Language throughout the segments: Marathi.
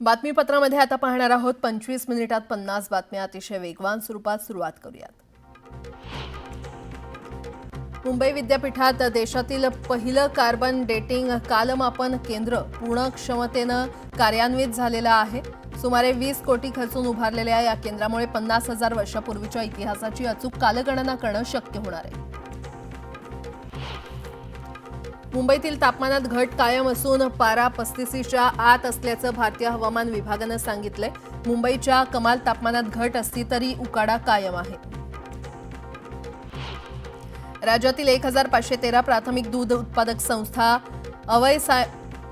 बातमीपत्रामध्ये आता पाहणार आहोत 25 मिनिटात 50 बातम्या अतिशय वेगवान स्वरूपात सुरुवात करूयात। मुंबई विद्यापीठात देशातील पहिलं कार्बन डेटिंग कालमापन केंद्र पूर्ण क्षमतेनं कार्यान्वित झालेलं आहे। सुमारे 20 कोटी खर्चून उभारलेल्या या केंद्रामुळे 50,000 वर्षापूर्वीच्या इतिहासाची अचूक कालगणना करणं शक्य होणार आहे। मुंबईतील तापमानात घट कायम असून पारा 35च्या आत असल्याचं भारतीय हवामान विभागानं सांगितलंय। मुंबईच्या कमाल तापमानात घट असली तरी उकाडा कायम आहे। राज्यातील 1513 प्राथमिक दूध उत्पादक संस्था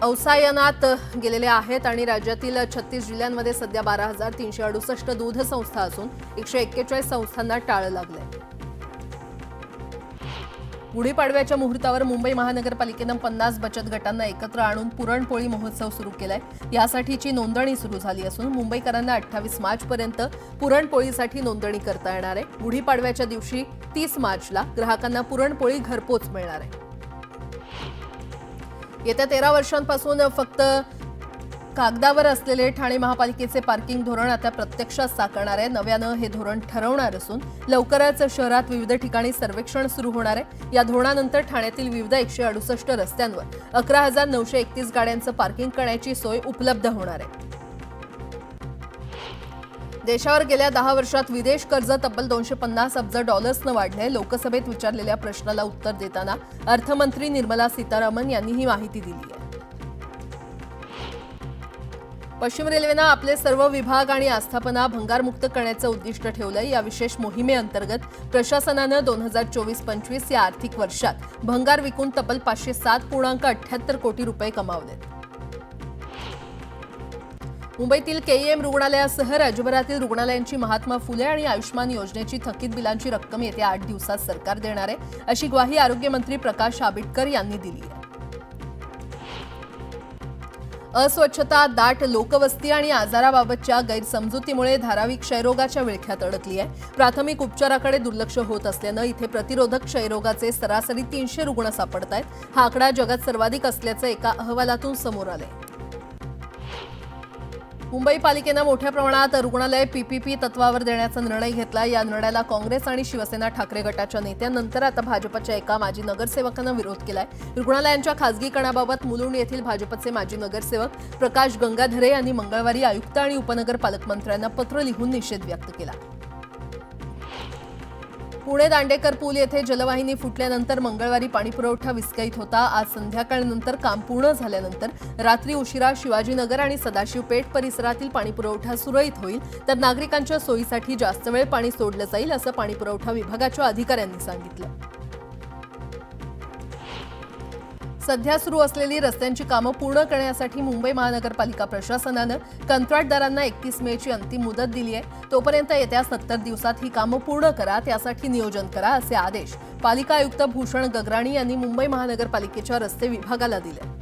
अवसायनात गेलेल्या आहेत आणि राज्यातील 36 जिल्ह्यांमध्ये सध्या 12,368 दूध संस्था असून 141 संस्थांना टाळं लागलंय। गुढीपाडव्याच्या मुहूर्तावर मुंबई महानगरपालिकेनं 50 बचत गटांना एकत्र आणून पुरणपोळी महोत्सव सुरू केलाय। यासाठीची नोंदणी सुरू झाली असून मुंबईकरांना 28 मार्चपर्यंत पुरणपोळीसाठी नोंदणी करता येणार आहे। गुढीपाडव्याच्या दिवशी 30 मार्चला ग्राहकांना पुरणपोळी घरपोच मिळणार आहे। येत्या 13 वर्षांपासून फक्त कागदावर असलेले ठाणे महापालिकेचे पार्किंग धोरण आता प्रत्यक्षात साकारणार आहे। नव्यानं हे धोरण ठरवणार असून लवकरच शहरात विविध ठिकाणी सर्वेक्षण सुरू होणार आहे। या धोरणानंतर ठाण्यातील विविध 168 रस्त्यांवर 11,931 गाड्यांचं पार्किंग करण्याची सोय उपलब्ध होणार आहे। देशावर गेल्या 10 वर्षात विदेश कर्ज तब्बल $250 अब्ज वाढले। लोकसभेत विचारलेल्या प्रश्नाला उत्तर देताना अर्थमंत्री निर्मला सीतारामन यांनी ही माहिती दिली आहे। पश्चिम रेल्वेनं आपले सर्व विभाग आणि आस्थापना भंगारमुक्त करण्याचं उद्दिष्ट ठेवलंय। या विशेष मोहिमेअंतर्गत प्रशासनानं 2024-25 या आर्थिक वर्षात भंगार विकून तब्बल 507.78 कोटी रुपये कमावले। मुंबईतील केईएम रुग्णालयासह राज्यभरातील रुग्णालयांची महात्मा फुले आणि आयुष्मान योजनेची थकीत बिलांची रक्कम येत्या 8 दिवसात सरकार देणार आहे, अशी ग्वाही आरोग्यमंत्री प्रकाश आंबेडकर यांनी दिली आहे। अस्वच्छता, दाट लोकवस्ती आणि आजाराबाबतच्या गैरसमजुतीमुळे धारावी क्षयरोगाच्या विळख्यात अडकली आहे। प्राथमिक उपचाराकडे दुर्लक्ष होत असल्यानं इथे प्रतिरोधक क्षयरोगाचे सरासरी 300 रुग्ण सापडत आहेत। हा आकडा जगात सर्वाधिक असल्याचं एका अहवालातून समोर आलंय। मुंबई पालिकेनं मोठ्या प्रमाणात रुग्णालय पीपीपी तत्वावर देण्याचा निर्णय घेतला। या निर्णयाला काँग्रेस आणि शिवसेना ठाकरे गटाच्या नेत्यांनंतर आता भाजपच्या एका माजी नगरसेवकानं विरोध केलाय। रुग्णालयांच्या खासगीकरणाबाबत मुलुंड येथील भाजपचे माजी नगरसेवक प्रकाश गंगाधरे यांनी मंगळवारी आयुक्त आणि उपनगर पालकमंत्र्यांना पत्र लिहून निषेध व्यक्त केला। पुणे दांडेकर पूल येथे जलवाहिनी फुटल्यानंतर मंगळवारी पाणीपुरवठा विस्कळीत होता। आज संध्याकाळनंतर काम पूर्ण झाल्यानंतर रात्री उशिरा शिवाजीनगर आणि सदाशिवपेठ परिसरातील पाणीपुरवठा सुरळीत होईल, तर नागरिकांच्या सोयीसाठी जास्त वेळ पाणी सोडलं जाईल, असं पाणीपुरवठा विभागाच्या अधिकाऱ्यांनी सांगितलं। सध्या सुरू असलेली रस्त्यांची कामं पूर्ण करण्यासाठी मुंबई महानगरपालिका प्रशासनानं कंत्राटदारांना 31 मेची अंतिम मुदत दिली आहे। तोपर्यंत येत्या 70 दिवसात ही कामं पूर्ण करा, त्यासाठी नियोजन करा, असे आदेश पालिका आयुक्त भूषण गगराणी यांनी मुंबई महानगरपालिकेच्या रस्ते विभागाला दिले।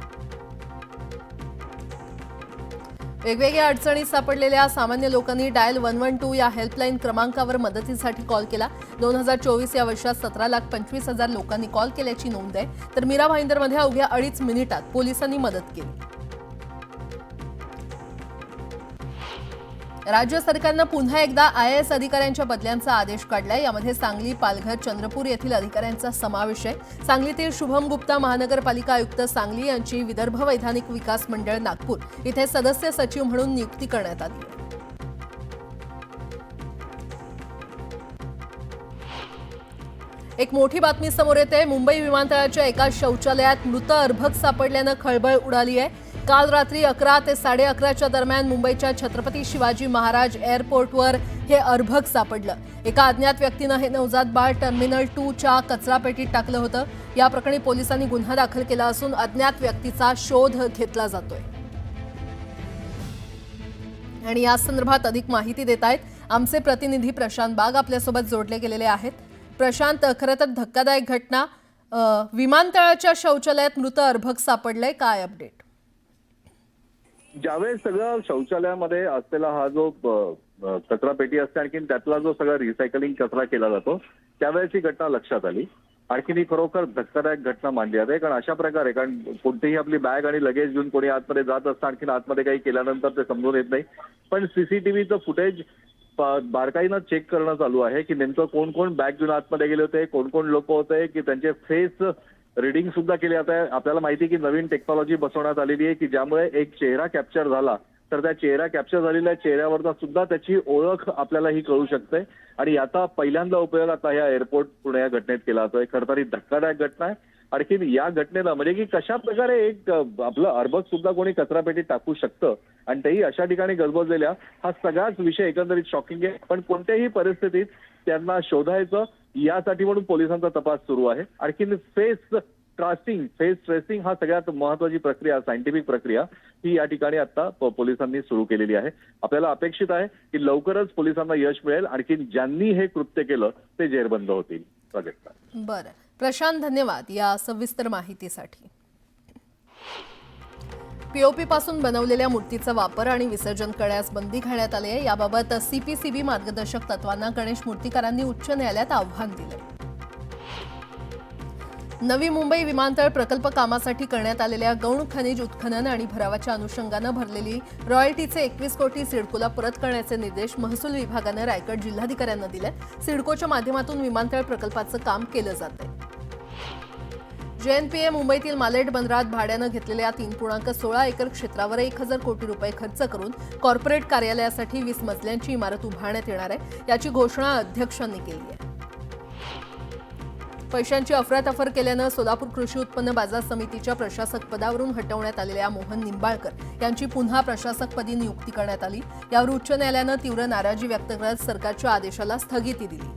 वेगवेगळ्या अडचणीत सापडलेल्या सामान्य लोकांनी डायल 112 या हेल्पलाईन क्रमांकावर मदतीसाठी कॉल केला। 2024 या वर्षात 17,25,000 लोकांनी कॉल केल्याची नोंद आहे, तर मीरा भाईंदरमध्ये अवघ्या 2.5 मिनिटात पोलिसांनी मदत केली। राज्य सरकारनं पुन्हा एकदा आयएएस अधिकाऱ्यांच्या बदल्यांचा आदेश काढलाय। यामध्ये सांगली, पालघर, चंद्रपूर येथील अधिकाऱ्यांचा समावेश आहे। सांगलीतील शुभम गुप्ता महानगरपालिका आयुक्त सांगली यांची विदर्भ वैधानिक विकास मंडळ नागपूर इथे सदस्य सचिव म्हणून नियुक्ती करण्यात आली आहे। एक मोठी बातमी समोर येते। मुंबई विमानतळाच्या एका शौचालयात मृत अर्भक सापडल्यानं खळबळ उडाली आहे। काल रात्री 11 ते 11:30च्या दरम्यान मुंबईच्या छत्रपती शिवाजी महाराज एअरपोर्टवर हे अर्भक सापडलं। एका अज्ञात व्यक्तीनं हे नवजात बाळ टर्मिनल 2च्या कचरापेटीत टाकलं होतं। या प्रकरणी पोलिसांनी गुन्हा दाखल केला असून अज्ञात व्यक्तीचा शोध घेतला जातोय। आणि या संदर्भात अधिक माहिती देत आहेत आमचे प्रतिनिधी प्रशांत बाग आपल्यासोबत जोडले गेलेले आहेत। प्रशांत, खरं तर धक्कादायक घटना, विमानतळाच्या शौचालयात मृत अर्भक सापडलंय, काय अपडेट? ज्यावेळेस सगळं शौचालयामध्ये असलेला हा जो कचरा पेटी असते, आणखी त्यातला जो सगळा रिसायकलिंग कचरा केला जातो, त्यावेळेस ही घटना लक्षात आली। आणखीन ही खरोखर धक्कादायक घटना मानली जाते. कारण अशा प्रकारे, कारण कोणतीही आपली बॅग आणि लगेज घेऊन कोणी आतमध्ये जात असतं, आणखीन आतमध्ये काही केल्यानंतर ते समजून येत नाही. पण सीसीटीव्हीचं फुटेज बारकाईनं चेक करणं चालू आहे की नेमकं कोण कोण बॅग घेऊन आतमध्ये गेले होते, कोण कोण लोक होते, की त्यांचे फेस रिडिंग सुद्धा केले जात आहे. आपल्याला माहिती आहे की नवीन टेक्नॉलॉजी बसवण्यात आलेली आहे की ज्यामुळे एक चेहरा कॅप्चर झाला तर त्या चेहरा कॅप्चर झालेल्या चेहऱ्यावरचा सुद्धा त्याची ओळख आपल्याला ही कळू शकते. आणि याचा पहिल्यांदा उपयोग आता या एअरपोर्ट पुणे या घटनेत केला जातोय. खरं तर ही धक्कादायक घटना आहे. आणखीन या घटनेला म्हणजे की कशा प्रकारे एक आपलं अर्भक सुद्धा कोणी कचरापेटीत टाकू शकतं आणि तेही अशा ठिकाणी गजबजलेल्या, हा सगळाच विषय एकंदरीत शॉकिंग आहे. पण कोणत्याही परिस्थितीत त्यांना शोधायचं यासाठी म्हणून पोलिसांचा तपास सुरू आहे. आणखीन फेस ट्रेसिंग हा सगळ्यात महत्वाची प्रक्रिया, सायंटिफिक प्रक्रिया ही या ठिकाणी आता पोलिसांनी सुरू केलेली आहे. आपल्याला अपेक्षित आहे की लवकरच पोलिसांना यश मिळेल. आणखीन ज्यांनी हे कृत्य केलं ते जेरबंद होतील. प्राजक्ता. बरं प्रशांत, धन्यवाद या सविस्तर माहितीसाठी. पीओपी पासून बनवलेल्या मूर्तीचा वापर आणि विसर्जन करण्यास बंदी घालण्यात आली आहे. याबाबत सीपीसीबी मार्गदर्शक तत्वांना गणेश मूर्तीकारांनी उच्च न्यायालयात आव्हान दिले. नवी मुंबई विमानतळ प्रकल्प कामासाठी करण्यात आलेल्या गौण खनिज उत्खनन आणि भरावाच्या अनुषंगानं भरलेली रॉयल्टीचे 21 कोटी सिडकोला परत करण्याचे निर्देश महसूल विभागानं रायगड जिल्हाधिकाऱ्यांना दिले. सिडकोच्या माध्यमातून विमानतळ प्रकल्पाचं काम केलं जातंय. जेएनपीए मुंबईतील मालेट बंदरात भाड्यानं घेतलेल्या 3.16 एकर क्षेत्रावर 1000 कोटी रुपये खर्च करून कॉर्पोरेट कार्यालयासाठी 20 मजल्यांची इमारत उभारण्यात येणार आहे. याची घोषणा अध्यक्षांनी केली आहे. पैशांची अफरातफर केल्यानं सोलापूर कृषी उत्पन्न बाजार समितीच्या प्रशासक पदावरून हटवण्यात आलेल्या मोहन निंबाळकर यांची पुन्हा प्रशासकपदी नियुक्ती करण्यात आली. यावर उच्च न्यायालयानं तीव्र नाराजी व्यक्त करत सरकारच्या आदेशाला स्थगिती दिली.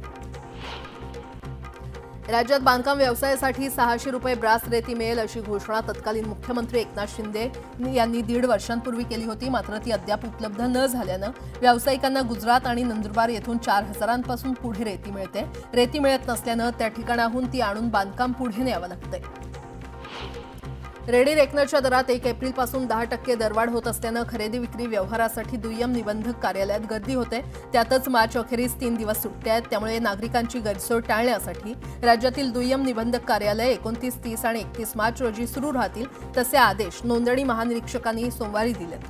राज्यात बांधकाम व्यवसायासाठी 600 रुपये ब्रास रेती मिळेल अशी घोषणा तत्कालीन मुख्यमंत्री एकनाथ शिंदे यांनी 1.5 वर्षांपूर्वी केली होती. मात्र ती अद्याप उपलब्ध न झाल्यानं व्यावसायिकांना गुजरात आणि नंदुरबार येथून 4000पासून पुढे रेती मिळते. रेती मिळत नसल्यानं त्या ठिकाणाहून ती आणून बांधकाम पुढे न्यावं लागतंय. रेडी रेकनरच्या दरात 1 एप्रिलपासून 10% दरवाढ होत असल्यानं खरेदी विक्री व्यवहारासाठी दुय्यम निबंधक कार्यालयात गर्दी होते. त्यातच मार्च अखेरीस 3 दिवस सुट्ट्या आहेत. त्यामुळे नागरिकांची गैरसोय टाळण्यासाठी राज्यातील दुय्यम निबंधक कार्यालय 29, 30 आणि 31 मार्च रोजी सुरू राहतील. तसे आदेश नोंदणी महानिरीक्षकांनी सोमवारी दिलेत.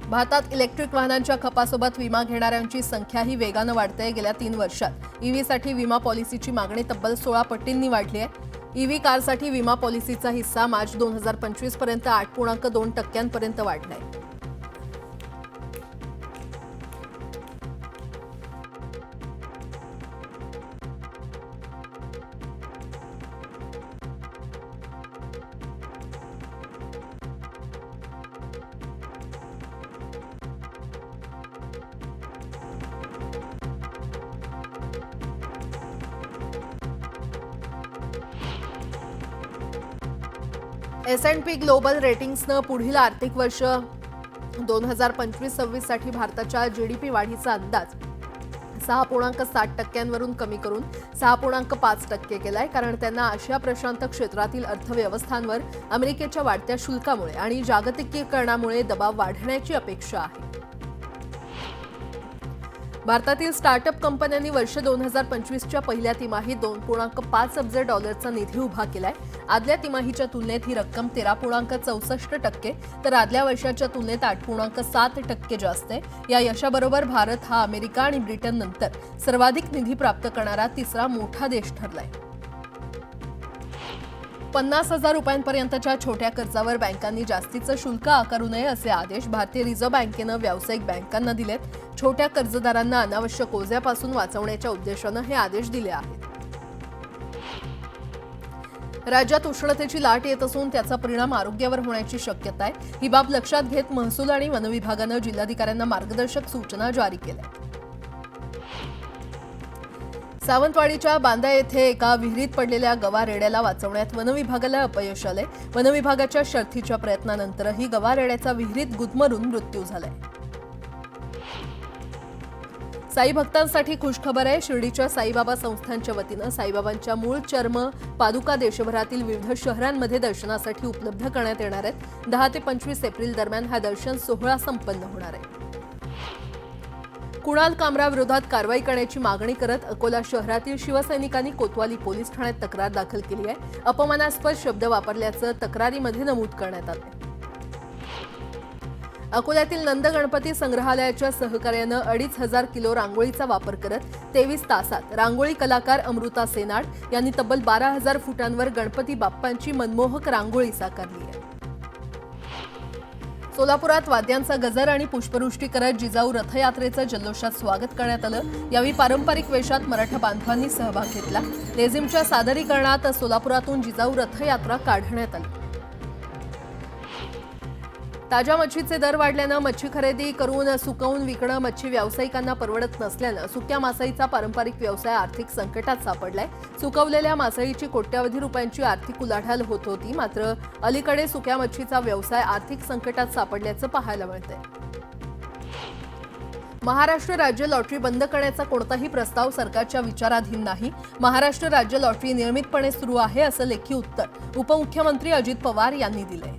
भारतात इलेक्ट्रिक वाहनांच्या खपासोबत विमा घेणाऱ्यांची संख्याही वेगानं वाढते. गेल्या 3 वर्षात ईव्हीसाठी विमा पॉलिसीची मागणी तब्बल 16 पटींनी वाढली आहे. ईव्ही कारसाठी विमा पॉलिसीचा हिस्सा मार्च 2025 पर्यंत 8.2% वाढलाय. S&P ग्लोबल रेटिंग्सनं पुढील आर्थिक वर्ष 2025-26 साठी भारताच्या जीडीपी वाढीचा अंदाज 6.7% वरून कमी करून 6.5% केलाय. कारण त्यांना आशिया प्रशांत क्षेत्रातील अर्थव्यवस्थांवर अमेरिकेच्या वाढत्या शुल्कामुळे आणि जागतिकीकरणामुळे दबाव वाढण्याची अपेक्षा आहे. भारतातील स्टार्टअप कंपन्यांनी वर्ष 2025च्या पहिल्या तिमाहीत $2.5 अब्ज डॉलरचा निधी उभा केलाय. आदल्या तिमाहीच्या तुलनेत ही रक्कम 13.64%, तर आदल्या वर्षाच्या तुलनेत 8.7% जास्त आहे. या यशाबरोबर भारत हा अमेरिका आणि ब्रिटननंतर सर्वाधिक निधी प्राप्त करणारा तिसरा मोठा देश ठरलाय. 50,000 रुपयांपर्यंतच्या छोट्या कर्जावर बँकांनी जास्तीचं शुल्क आकारू नये असे आदेश भारतीय रिझर्व्ह बँकेनं व्यावसायिक बँकांना दिलेत. छोट्या कर्जदारांना अनावश्यक ओझ्यापासून वाचवण्याच्या उद्देशानं हे आदेश दिले आहेत. राज्यात उष्णतेची लाट येत असून त्याचा परिणाम आरोग्यावर होण्याची शक्यता आहे. ही बाब लक्षात घेत महसूल आणि वन विभागानं जिल्हाधिकाऱ्यांना मार्गदर्शक सूचना जारी केल्या. सावंतवाडीच्या बांदा येथे एका विहिरीत पडलेल्या गवारेड्याला वाचवण्यात वनविभागाला अपयश आले. वनविभागाच्या शर्थीच्या प्रयत्नानंतरही गवारेड्याचा विहिरीत गुदमरून मृत्यू झालाय. साई भक्तांसाठी खुशखबर आहे. शिर्डीच्या साईबाबा संस्थानच्या वतीनं साईबाबांच्या मूळ चर्म पादुका देशभरातील विविध शहरांमध्ये दर्शनासाठी उपलब्ध करण्यात येणार आहेत. 10 ते 25 एप्रिल दरम्यान हा दर्शन सोहळा संपन्न होणार आहे. कुणाल कामराविरोधात कारवाई करण्याची मागणी करत अकोला शहरातील शिवसैनिकांनी कोतवाली पोलीस ठाण्यात तक्रार दाखल केली आहे. अपमानास्पद शब्द वापरल्याचं तक्रारीमध्ये नमूद करण्यात आलं. अकोल्यातील नंद गणपती संग्रहालयाच्या सहकार्यानं 2,500 किलो रांगोळीचा वापर करत 23 तासात रांगोळी कलाकार अमृता सेनाड यांनी तब्बल 12,000 फुटांवर गणपती बाप्पांची मनमोहक रांगोळी साकारली आहे. सोलापुरात वाद्यांचा गजर आणि पुष्पवृष्टी करत जिजाऊ रथयात्रेचं जल्लोषात स्वागत करण्यात आलं. यावेळी पारंपरिक वेशात मराठा बांधवांनी सहभाग घेतला. लेझिमच्या सादरीकरणात सोलापुरातून जिजाऊ रथयात्रा काढण्यात आली. ताज्या मच्छीचे दर वाढल्यानं मच्छी खरेदी करून सुकवून विकणं मच्छी व्यावसायिकांना परवडत नसल्यानं सुक्या मासळीचा पारंपरिक व्यवसाय आर्थिक संकटात सापडलाय. सुकवलेल्या मासळीची कोट्यवधी रुपयांची आर्थिक उलाढाल होत होती. मात्र अलीकडे सुक्या मच्छीचा व्यवसाय आर्थिक संकटात सापडल्याचं पाहायला मिळतंय. महाराष्ट्र राज्य लॉटरी बंद करण्याचा कोणताही प्रस्ताव सरकारच्या विचाराधीन नाही. महाराष्ट्र राज्य लॉटरी नियमितपणे सुरू आहे असं लेखी उत्तर उपमुख्यमंत्री अजित पवार यांनी दिलंय.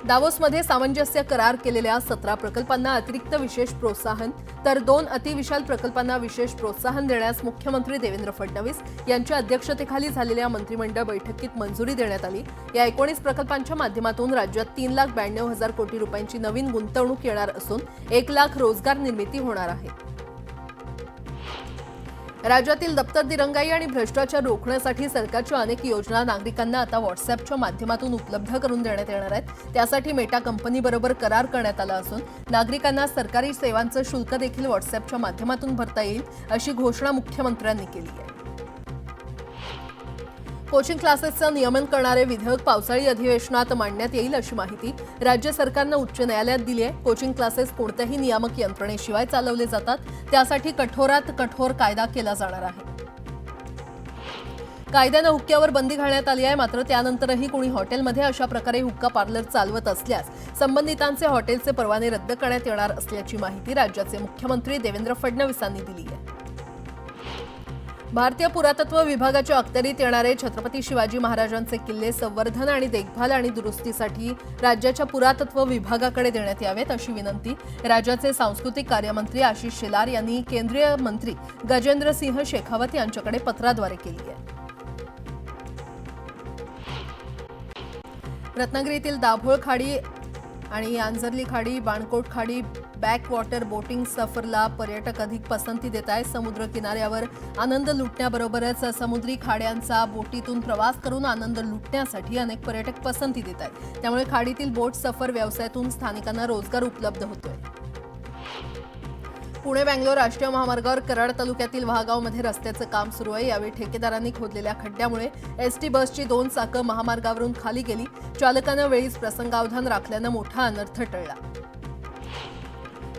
दावोसमध्ये सामंजस्य करार केलेल्या 17 प्रकल्पांना अतिरिक्त विशेष प्रोत्साहन तर 2 अतिविशाल प्रकल्पांना विशेष प्रोत्साहन देण्यास मुख्यमंत्री देवेंद्र फडणवीस यांच्या अध्यक्षतेखाली झालेल्या मंत्रिमंडळ बैठकीत मंजुरी देण्यात आली. या 19 प्रकल्पांच्या माध्यमातून राज्यात 3,92,000 कोटी रुपयांची नवीन गुंतवणूक येणार असून 1 लाख रोजगार निर्मिती होणार आहे. राज्यातील दप्तर दिरंगाई आणि भ्रष्टाचार रोखण्यासाठी सरकारच्या अनेक योजना नागरिकांना आता व्हॉट्सअॅपच्या माध्यमातून उपलब्ध करून देण्यात येणार आहेत. त्यासाठी मेटा कंपनीबरोबर करार करण्यात आला असून नागरिकांना सरकारी सेवांचं शुल्क देखील व्हॉट्सअॅपच्या माध्यमातून भरता येईल अशी घोषणा मुख्यमंत्र्यांनी केली आहे. कोचिंग क्लासेसचं नियमन करणारे विधेयक पावसाळी अधिवेशनात मांडण्यात येईल अशी माहिती राज्य सरकारनं उच्च न्यायालयात दिली आहे. कोचिंग क्लासेस कोणत्याही नियामक यंत्रणेशिवाय चालवले जातात. त्यासाठी कठोरात कठोर कायदा केला जाणार आहे. कायद्यानं हुक्क्यावर बंदी घालण्यात आली आहे. मात्र त्यानंतरही कोणी हॉटेलमध्ये अशा प्रकारे हुक्का पार्लर चालवत असल्यास संबंधितांचे हॉटेलचे परवाने रद्द करण्यात येणार असल्याची माहिती राज्याचे मुख्यमंत्री देवेंद्र फडणवीसांनी दिली आहे. भारतीय पुरातत्व विभागाच्या अखत्यारीत येणारे छत्रपती शिवाजी महाराजांचे किल्ले संवर्धन आणि देखभाल आणि दुरुस्तीसाठी राज्याच्या पुरातत्व विभागाकडे देण्यात यावेत अशी विनंती राज्याचे सांस्कृतिक कार्यमंत्री आशिष शेलार यांनी केंद्रीय मंत्री गजेंद्रसिंह शेखावत यांच्याकडे पत्राद्वारे केली आहे. रत्नागिरीतील दाभोळ खाडी आणि आंजर्ली खाडी, बाणकोट खाडी बॅक वॉटर बोटिंग सफरला पर्यटक अधिक पसंती देत आहेत. समुद्र किनाऱ्यावर आनंद लुटण्याबरोबरच समुद्री खाड्यांचा बोटीतून प्रवास करून आनंद लुटण्यासाठी अनेक पर्यटक पसंती देत आहेत. त्यामुळे खाडीतील बोट सफर व्यवसायातून स्थानिकांना रोजगार उपलब्ध होतोय. पुणे बँगलोर राष्ट्रीय महामार्गावर कराड तालुक्यातील वाहगावमध्ये रस्त्याचं काम सुरू आहे. यावेळी ठेकेदारांनी खोदलेल्या खड्ड्यामुळे एसटी बसची 2 चाकं महामार्गावरून खाली गेली. चालकानं वेळीच प्रसंगावधान राखल्यानं मोठा अनर्थ टळला.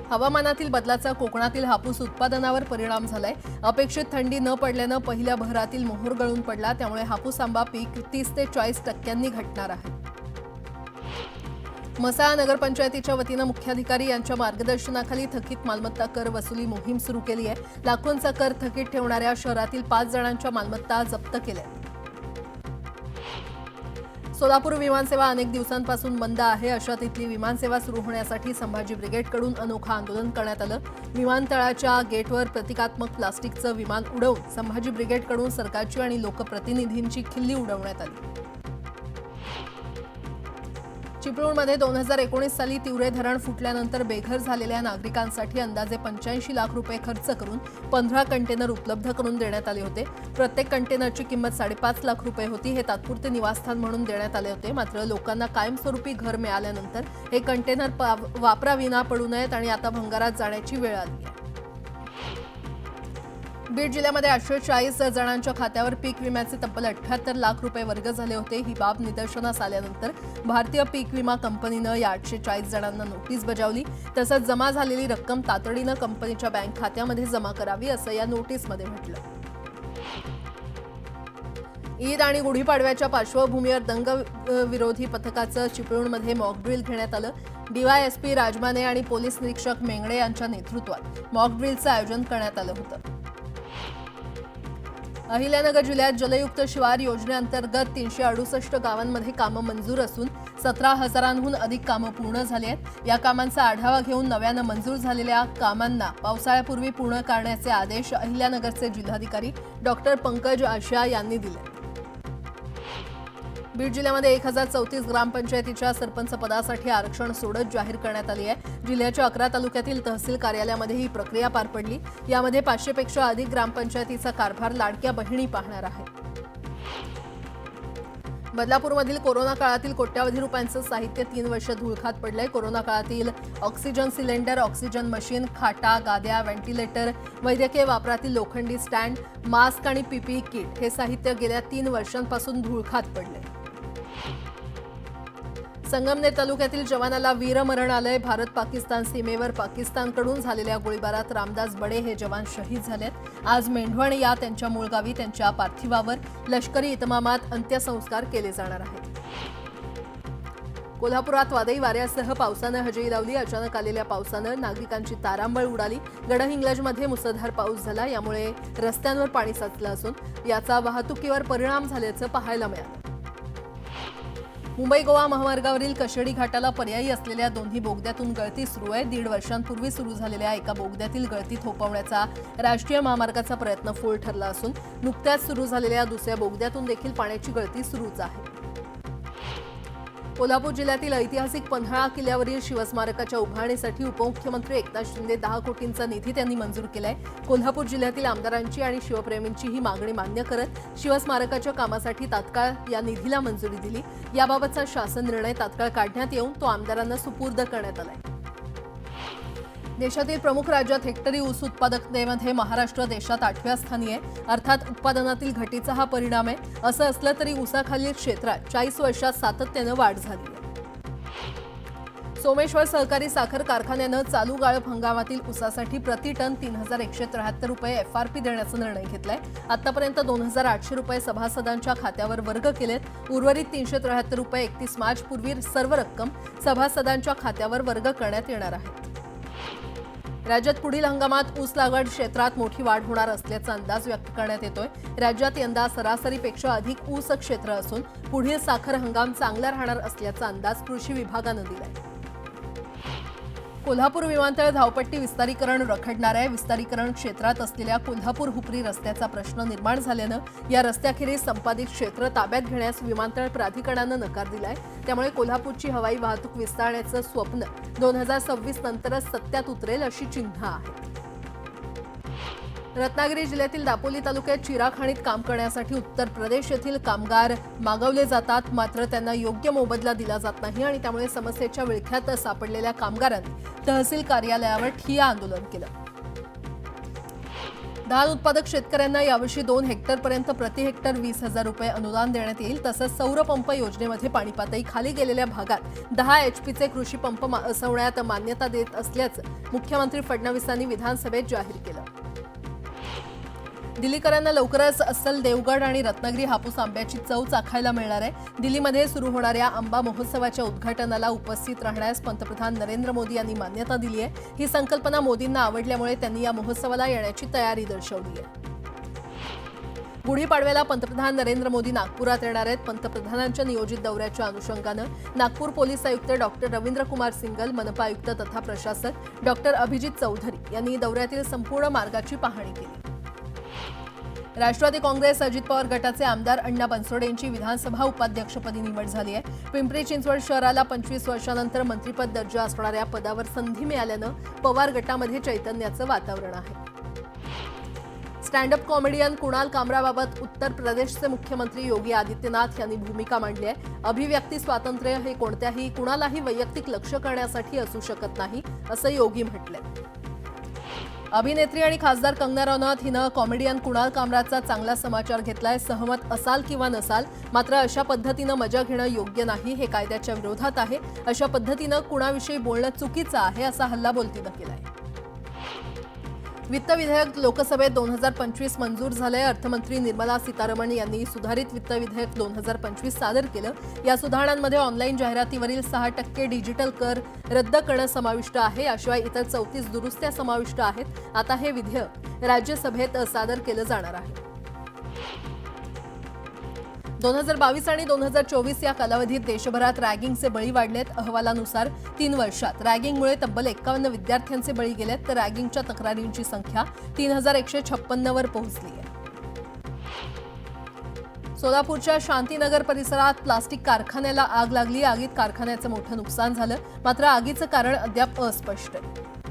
हवामानातील बदलाचा कोकणातील हापूस उत्पादनावर परिणाम झालाय. अपेक्षित थंडी न पडल्यानं पहिल्या बहरातील मोहोर गळून पडला. त्यामुळे हापूस आंबा पीक 30 ते 40% घटणार आहे. म्हसाळा नगरपंचायतीच्या वतीनं मुख्याधिकारी यांच्या मार्गदर्शनाखाली थकीत मालमत्ता कर वसुली मोहीम सुरू केली आहे. लाखोंचा कर थकीत ठेवणाऱ्या शहरातील 5 जणांच्या मालमत्ता जप्त केल्या. सोलापूर विमानसेवा अनेक दिवसांपासून बंद आहे. अशात इथली विमानसेवा सुरू होण्यासाठी संभाजी ब्रिगेडकडून अनोखं आंदोलन करण्यात आलं. विमानतळाच्या गेटवर प्रतिकात्मक प्लास्टिकचं विमान उडवून संभाजी ब्रिगेडकडून सरकारची आणि लोकप्रतिनिधींची खिल्ली उडवण्यात आली. चिपळूणमध्ये 2019 साली तिवरे धरण फुटल्यानंतर बेघर झालेल्या नागरिकांसाठी अंदाजे 85 लाख रुपये खर्च करून 15 कंटेनर उपलब्ध करून देण्यात आले होते. प्रत्येक कंटेनरची किंमत 5.5 लाख रुपये होती. हे तात्पुरते निवासस्थान म्हणून देण्यात आले होते. मात्र लोकांना कायमस्वरूपी घर मिळाल्यानंतर हे कंटेनर वापराविना पडू नयेत आणि आता भंगारात जाण्याची वेळ आली आहे. बीड जिल्ह्यामध्ये 840 जणांच्या खात्यावर पीक विम्याचे तब्बल 78 लाख रुपये वर्ग झाले होते. ही बाब निदर्शनास आल्यानंतर भारतीय पीक विमा कंपनीनं या 840 जणांना नोटीस बजावली. तसंच जमा झालेली रक्कम तातडीनं कंपनीच्या बँक खात्यामध्ये जमा करावी असं या नोटीसमध्ये म्हटलं. ईद आणि गुढीपाडव्याच्या पार्श्वभूमीवर दंग विरोधी पथकाचं चिपळूणमध्ये मॉकड्रिल घेण्यात आलं. डीवायएसपी राजमाने आणि पोलीस निरीक्षक मेंगडे यांच्या नेतृत्वात मॉकड्रिलचं आयोजन करण्यात आलं होतं. अहिल्यानगर जिल्ह्यात जलयुक्त शिवार योजनेअंतर्गत 368 गावांमध्ये कामं मंजूर असून 17,000हून अधिक कामं पूर्ण झाली आहेत. या कामांचा आढावा घेऊन नव्यानं मंजूर झालेल्या कामांना पावसाळ्यापूर्वी पूर्ण करण्याचे आदेश अहिल्यानगरचे जिल्हाधिकारी डॉक्टर पंकज आशिया यांनी दिले. बीड जिल्ह्यामध्ये 1034 ग्रामपंचायतीच्या सरपंच पदासाठी आरक्षण सोडत जाहीर करण्यात आली आहे. जिल्ह्याच्या 11 तालुक्यातील तहसील कार्यालयामध्ये ही प्रक्रिया पार पडली. यामध्ये 500 पेक्षा अधिक ग्रामपंचायतीचा कारभार लाडक्या बहिणी पाहणार आहेत. बदलापूरमधील कोरोना काळातील कोट्यावधी रुपयांचं साहित्य 3 वर्ष धुळखात पडलंय. कोरोना काळातील ऑक्सिजन सिलेंडर, ऑक्सिजन मशीन, खाटा, गाद्या, व्हेंटिलेटर, वैद्यकीय वापरातील लोखंडी स्टँड, मास्क आणि पीपीई किट हे साहित्य गेल्या 3 वर्षांपासून धुळखात पडले. संगमनेर तालुक्यातील जवानाला वीरमरण आलंय. भारत पाकिस्तान सीमेवर पाकिस्तानकडून झालेल्या गोळीबारात रामदास बडे हे जवान शहीद झालेत. आज मेंढवण या त्यांच्या मूळ गावी त्यांच्या पार्थिवावर लष्करी इतमामात अंत्यसंस्कार केले जाणार आहेत. कोल्हापुरात वादळी वाऱ्यासह पावसानं हजेरी लावली. अचानक आलेल्या पावसानं नागरिकांची तारांबळ उडाली. गडहिंग्लजमध्ये मुसळधार पाऊस झाला. यामुळे रस्त्यांवर पाणी साचलं असून याचा वाहतुकीवर परिणाम झाल्याचं पाहायला मिळालं. मुंबई गोवा महामार्गावरील कशेडी घाटाला पर्यायी असलेल्या दोन्ही बोगद्यातून गळती सुरू आहे. 1.5 वर्षांपूर्वी सुरू झालेल्या एका बोगद्यातील गळती थोपवण्याचा राष्ट्रीय महामार्गाचा प्रयत्न फोल ठरला असून नुकत्याच सुरू झालेल्या दुसऱ्या बोगद्यातून देखील पाण्याची गळती सुरूच आहे. कोल्हापूर जिल्ह्यातील ऐतिहासिक पन्हाळा किल्ल्यावरील शिवस्मारकाच्या उभारणीसाठी उपमुख्यमंत्री एकनाथ शिंदे 10 कोटींचा निधी त्यांनी मंजूर केलाय. कोल्हापूर जिल्ह्यातील आमदारांची आणि शिवप्रेमींची ही मागणी मान्य करत शिवस्मारकाच्या कामासाठी तात्काळ या निधीला मंजुरी दिली. याबाबतचा शासन निर्णय तात्काळ काढण्यात येऊन तो आमदारांना सुपूर्द करण्यात आलाय. देशातील प्रमुख राज्यात हेक्टरी ऊस उत्पादकतेमध्ये महाराष्ट्र देशात 8व्या स्थानी आहे. अर्थात उत्पादनातील घटीचा हा परिणाम आहे. असं असलं तरी ऊसाखालील क्षेत्रात 40 वर्षात सातत्यानं वाढ झाली आहे. सोमेश्वर सहकारी साखर कारखान्यानं चालू गाळप हंगामातील ऊसासाठी प्रति टन 3,173 रुपये एफआरपी देण्याचा निर्णय घेतलाय. आतापर्यंत 2,800 रुपये सभासदांच्या खात्यावर वर्ग केलेत. उर्वरित 373 रुपये 31 मार्चपूर्वी सर्व रक्कम सभासदांच्या खात्यावर वर्ग करण्यात येणार आहे. राज्यात पुढील हंगामात ऊस लागवड क्षेत्रात मोठी वाढ होणार असल्याचा अंदाज व्यक्त करण्यात येतोय. राज्यात यंदा सरासरीपेक्षा अधिक ऊस क्षेत्र असून पुढील साखर हंगाम चांगला राहणार असल्याचा अंदाज कृषी विभागानं दिलाय. कोल्हापूर विमानतळ धावपट्टी विस्तारीकरण रखडणार आहे. विस्तारीकरण क्षेत्रात असलेल्या कोल्हापूर हुपरी रस्त्याचा प्रश्न निर्माण झाल्यानं या रस्त्याखेरीज संपादित क्षेत्र ताब्यात घेण्यास विमानतळ प्राधिकरणानं नकार दिलाय. त्यामुळे कोल्हापूरची हवाई वाहतूक विस्तारण्याचं स्वप्न 2026 नंतरच सत्यात उतरेल अशी चिन्ह आहेत. रत्नागिरी जिल्ह्यातील दापोली तालुक्यात चिराखाणीत काम करण्यासाठी उत्तर प्रदेश येथील कामगार मागवले जातात. मात्र त्यांना योग्य मोबदला दिला जात नाही आणि त्यामुळे समस्येच्या विळख्यात सापडलेल्या कामगारांनी तहसील कार्यालयावर ठिय्या आंदोलन केलं. धान उत्पादक शेतकऱ्यांना यावर्षी 2 हेक्टरपर्यंत प्रति हेक्टर 20,000 रुपये अनुदान देण्यात येईल. तसंच सौर पंप योजनेमध्ये पाणी पातळी खाली गेलेल्या भागात 10 एचपीचे कृषी पंप बसवण्यात मान्यता देत असल्याचं मुख्यमंत्री फडणवीसांनी विधानसभेत जाहीर केलं. दिल्लीकरांना लवकरच अस्सल देवगड आणि रत्नागिरी हापूस आंब्याची चव चाखायला मिळणार आहे. दिल्लीमध्ये सुरू होणाऱ्या आंबा महोत्सवाच्या उद्घाटनाला उपस्थित राहण्यास पंतप्रधान नरेंद्र मोदी यांनी मान्यता दिली आहे. ही संकल्पना मोदींना आवडल्यामुळे त्यांनी या महोत्सवाला येण्याची तयारी दर्शवली आहे. गुढीपाडव्याला पंतप्रधान नरेंद्र मोदी नागपुरात येणार आहेत. पंतप्रधानांच्या नियोजित दौऱ्याच्या अनुषंगानं नागपूर पोलीस आयुक्त डॉक्टर रवींद्र कुमार सिंगल, मनपा आयुक्त तथा प्रशासक डॉक्टर अभिजित चौधरी यांनी दौऱ्यातील संपूर्ण मार्गाची पाहणी केली. राष्ट्रवादी काँग्रेस अजित पवार गटाचे आमदार अण्णा बनसोडे यांची विधानसभा उपाध्यक्षपदी निवड झाली आहे. पिंपरी चिंचवड शहराला 25 वर्षांनंतर मंत्रिपद दर्जा असणाऱ्या पदावर संधी मिळाल्यानं पवार गटामध्ये चैतन्याचं वातावरण आहे. स्टँड अप कॉमेडियन कुणाल कामराबाबत उत्तर प्रदेशचे मुख्यमंत्री योगी आदित्यनाथ यांनी भूमिका मांडली आहे. अभिव्यक्ती स्वातंत्र्य हे कोणत्याही कुणालाही वैयक्तिक लक्ष्य करण्यासाठी असू शकत नाही असं योगी म्हटलंय. अभिनेत्री आणि खासदार कंगना रनौत हिनं कॉमेडियन कुणाल कामराचा चांगला समाचार घेतलाय. सहमत असाल किंवा नसाल, मात्र अशा पद्धतीनं मजा घेणं योग्य नाही, हे कायद्याच्या विरोधात आहे. अशा पद्धतीनं कुणाविषयी बोलणं चुकीचं आहे असा हल्लाबोल तिनं केलाय. वित्त विधेयक लोकसभेत 2025 मंजूर झालंय. अर्थमंत्री निर्मला सीतारामन यांनी सुधारित वित्त विधेयक 2025 सादर केलं. या सुधारणांमध्ये ऑनलाईन जाहिरातीवरील 6% डिजिटल कर रद्द करणं समाविष्ट आहे. याशिवाय इतर 34 दुरुस्त्या समाविष्ट आहेत. आता हे विधेयक राज्यसभेत सादर केलं जाणार आहे. 2022 आणि 2024 या कालावधीत देशभरात रॅगिंगचे बळी वाढलेत. अहवालानुसार 3 वर्षात रॅगिंगमुळे तब्बल 51 विद्यार्थ्यांचे बळी गेलेत, तर रॅगिंगच्या तक्रारींची संख्या 3156 वर पोहोचली आहे. सोलापूरच्या शांतीनगर परिसरात प्लास्टिक कारखान्याला आग लागली. आगीत कारखान्याचं मोठं नुकसान झालं, मात्र आगीचं कारण अद्याप अस्पष्ट आहे.